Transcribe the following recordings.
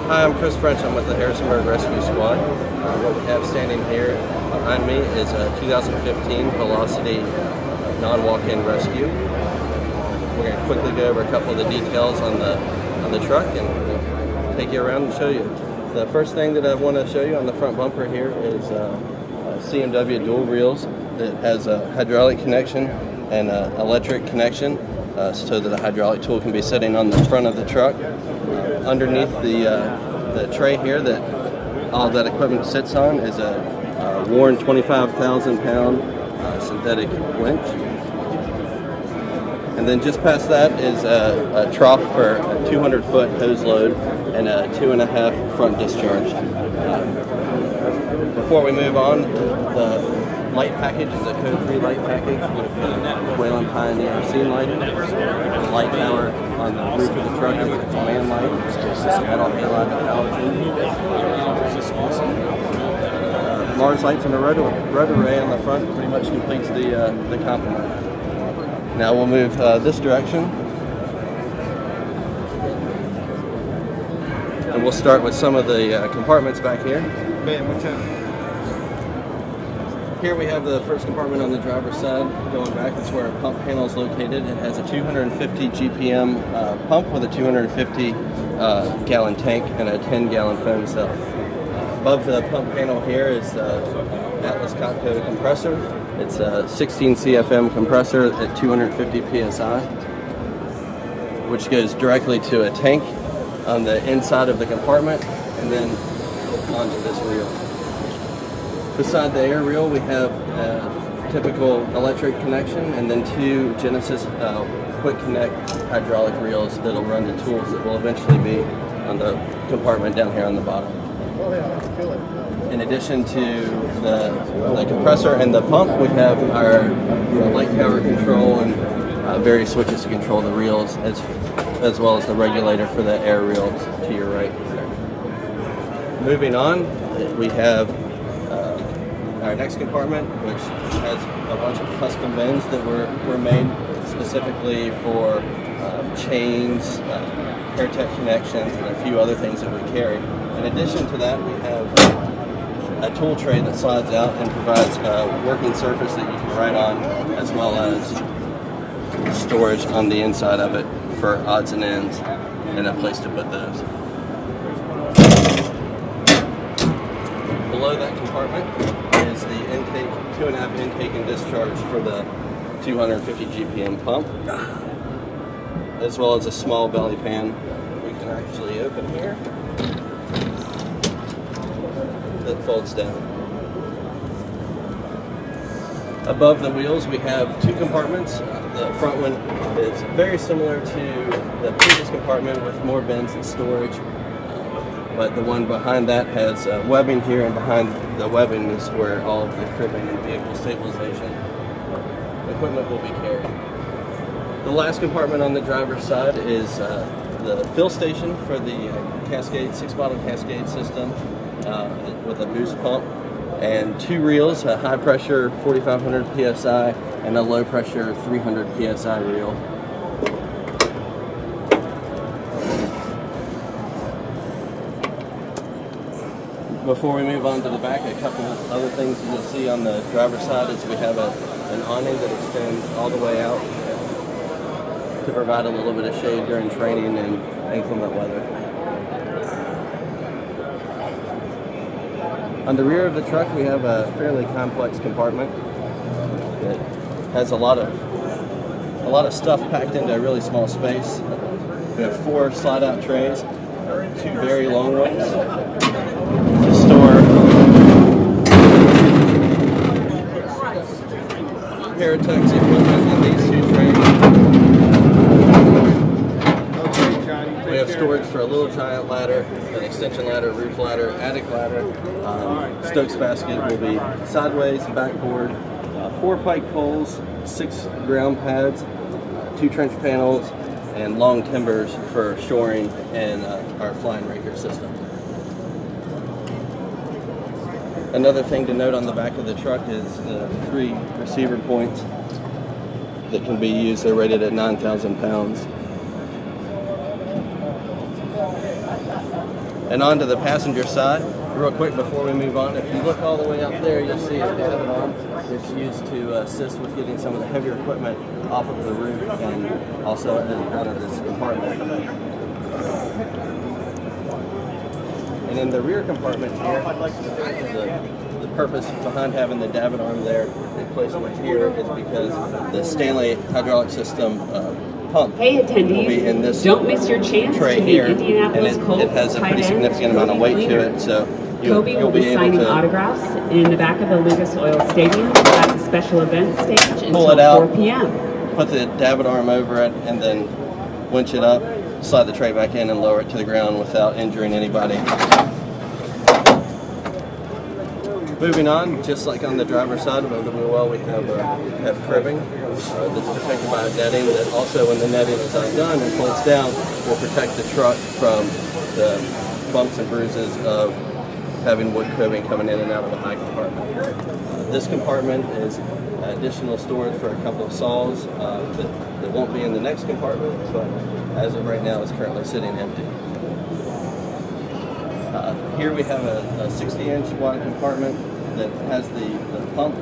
Hi, I'm Chris French. I'm with the Harrisonburg Rescue Squad. What we have standing here behind me is a 2015 Velocity non-walk-in rescue. We're going to quickly go over a couple of the details on the truck and we'll take you around and show you. The first thing that I want to show you on the front bumper here is CMW dual reels that has a hydraulic connection and an electric connection so that a hydraulic tool can be sitting on the front of the truck. Underneath the tray here that all that equipment sits on is a worn 25,000-pound synthetic winch. And then just past that is a trough for a 200-foot hose load and a 2.5 front discharge. Before we move on, the light package is a code 3 light package with Whalen Pioneer scene lighting. The light tower on the roof of the truck is a command light. Adult halide halogen. Mars lights and a rotor array on the front pretty much completes the complement. Now we'll move this direction. And we'll start with some of the compartments back here. Here we have the first compartment on the driver's side. Going back, that's where our pump panel is located. It has a 250 GPM pump with a 250 gallon tank and a 10-gallon foam cell. Above the pump panel here is the Atlas Copco compressor. It's a 16 CFM compressor at 250 PSI, which goes directly to a tank on the inside of the compartment and then onto this reel. Beside the air reel, we have a typical electric connection and then two Genesis quick connect hydraulic reels that'll run the tools that will eventually be on the compartment down here on the bottom. In addition to the compressor and the pump, we have our light tower control and various switches to control the reels, as well as the regulator for the air reel to your right. Moving on, we have our next compartment, which has a bunch of custom bins that were made specifically for chains, AirTech connections, and a few other things that we carry. In addition to that, we have a tool tray that slides out and provides a working surface that you can write on, as well as storage on the inside of it for odds and ends and a place to put those. Below that compartment is the intake, 2.5 intake and discharge for the 250 GPM pump, as well as a small belly pan we can actually open here that folds down. Above the wheels we have two compartments. The front one is very similar to the previous compartment with more bins and storage. But the one behind that has webbing here, and behind the webbing is where all of the cribbing and vehicle stabilization equipment will be carried. The last compartment on the driver's side is the fill station for the Cascade 6-bottle Cascade system with a boost pump and two reels, a high pressure 4,500 PSI and a low pressure 300 PSI reel. Before we move on to the back, a couple of other things you'll see on the driver's side is we have an awning that extends all the way out to provide a little bit of shade during training and inclement weather. On the rear of the truck, we have a fairly complex compartment that has a lot of stuff packed into a really small space. We have 4 slide-out trays, 2 very long ones, to store Paratech's equipment in these 2 trays. We have storage for a little giant ladder, an extension ladder, roof ladder, attic ladder. Stokes basket will be sideways, backboard, 4 pike poles, 6 ground pads, 2 trench panels, and long timbers for shoring and our flying raker system. Another thing to note on the back of the truck is the 3 receiver points that can be used. They're rated at 9,000 pounds. And on to the passenger side. Real quick before we move on, if you look all the way up there, you'll see a davit arm. It's used to assist with getting some of the heavier equipment off of the roof and also out of this compartment. And in the rear compartment here, the purpose behind having the davit arm there in place right here is because the Stanley hydraulic system pump hey attendees, will be in this don't miss your chance tray to meet here, and Indianapolis it has a pretty significant amount of weight to it, so you'll Kobe will be be able signing to autographs in the back of the Lucas Oil Stadium at the special events stage pull until it out, 4 p.m. put the davit arm over it, and then winch it up, slide the tray back in, and lower it to the ground without injuring anybody. Moving on, just like on the driver's side of the wheel well, we have cribbing that's protected by a netting that also, when the netting is undone and folds down, will protect the truck from the bumps and bruises of having wood cribbing coming in and out of the high compartment. This compartment is additional storage for a couple of saws that won't be in the next compartment, but as of right now, it's currently sitting empty. Here we have a 60-inch wide compartment that has the pump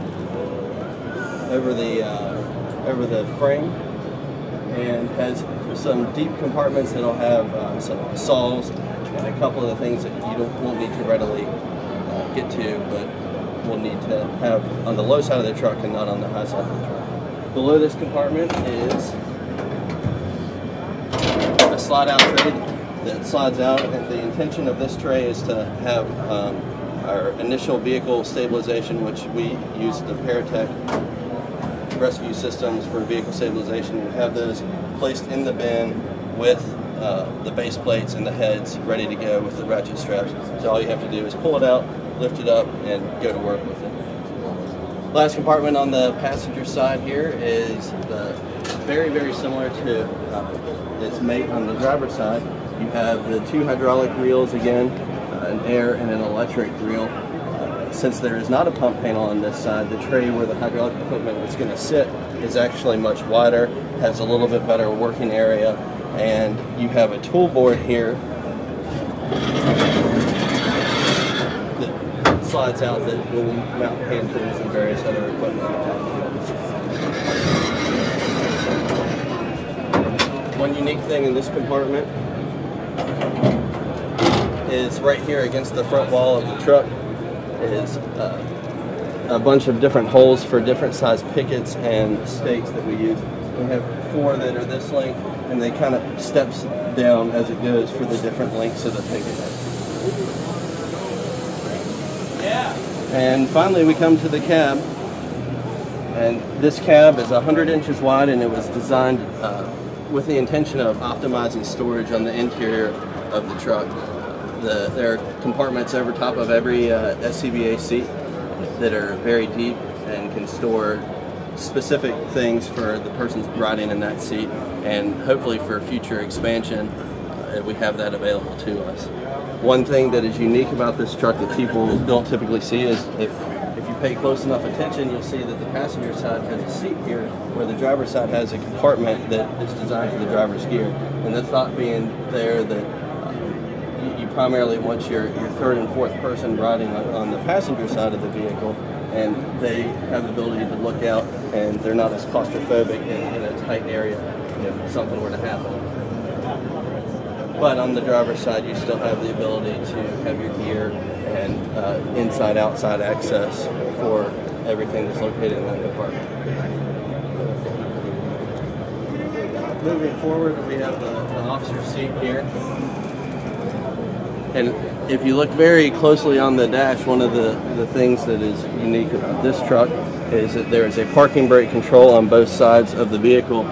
over the frame, and has some deep compartments that'll have some saws and a couple of the things that you won't need to readily get to, but will need to have on the low side of the truck and not on the high side of the truck. Below this compartment is a slide-out tray that slides out, and the intention of this tray is to have our initial vehicle stabilization, which we use the Meritor rescue systems for vehicle stabilization. We have those placed in the bin with the base plates and the heads ready to go with the ratchet straps. So all you have to do is pull it out, lift it up, and go to work with it. Last compartment on the passenger side here is very, very similar to its mate on the driver's side. You have the two hydraulic reels again, an air and an electric reel. Since there is not a pump panel on this side, the tray where the hydraulic equipment is going to sit is actually much wider, has a little bit better working area, and you have a tool board here that slides out that will mount hand tools and various other equipment. One unique thing in this compartment is right here against the front wall of the truck is a bunch of different holes for different size pickets and stakes that we use. We have 4 that are this length, and they kind of steps down as it goes for the different lengths of the picket. Yeah. And finally we come to the cab, and this cab is 100 inches wide, and it was designed with the intention of optimizing storage on the interior of the truck. There are compartments over top of every SCBA seat that are very deep and can store specific things for the person riding in that seat, and hopefully for future expansion we have that available to us. One thing that is unique about this truck that people don't typically see is if you pay close enough attention, you'll see that the passenger side has a seat here where the driver's side has a compartment that is designed for the driver's gear, and the thought being there that you primarily want your third and fourth person riding on the passenger side of the vehicle, and they have the ability to look out, and they're not as claustrophobic in a tight area if something were to happen. But on the driver's side, you still have the ability to have your gear and inside-outside access for everything that's located in that compartment. Moving forward, we have the officer's seat here. And if you look very closely on the dash, one of the things that is unique about this truck is that there is a parking brake control on both sides of the vehicle,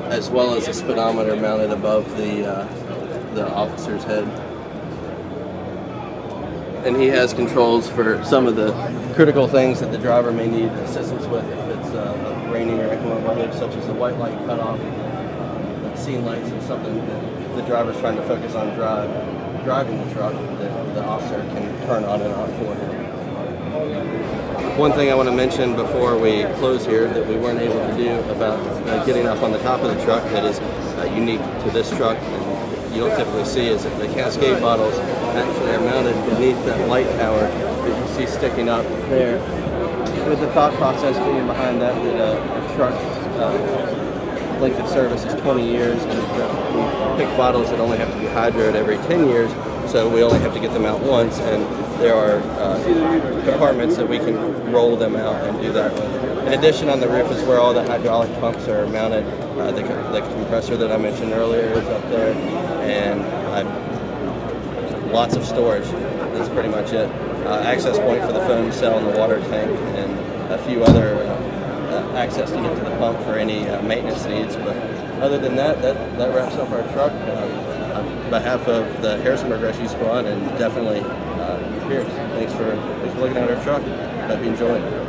as well as a speedometer mounted above the officer's head. And he has controls for some of the critical things that the driver may need assistance with if it's raining or inclement weather, such as the white light cutoff, scene lights, and something that the driver's trying to focus on driving the truck that the officer can turn on and off for him. One thing I want to mention before we close here that we weren't able to do about getting up on the top of the truck that is unique to this truck, and you don't typically see is that the Cascade bottles actually are mounted beneath that light tower that you see sticking up there. With the thought process being behind that, a truck length of service is 20 years, and we pick bottles that only have to be hydroed every 10 years, so we only have to get them out once, and there are compartments that we can roll them out and do that with. In addition, on the roof is where all the hydraulic pumps are mounted. The compressor that I mentioned earlier is up there, and lots of storage. That's pretty much it. Access point for the foam cell and the water tank, and a few other access to get to the pump for any maintenance needs. But other than that wraps up our truck. On behalf of the Harrisonburg Rescue Squad, and definitely Pierce, thanks for looking at our truck. Hope you enjoy it.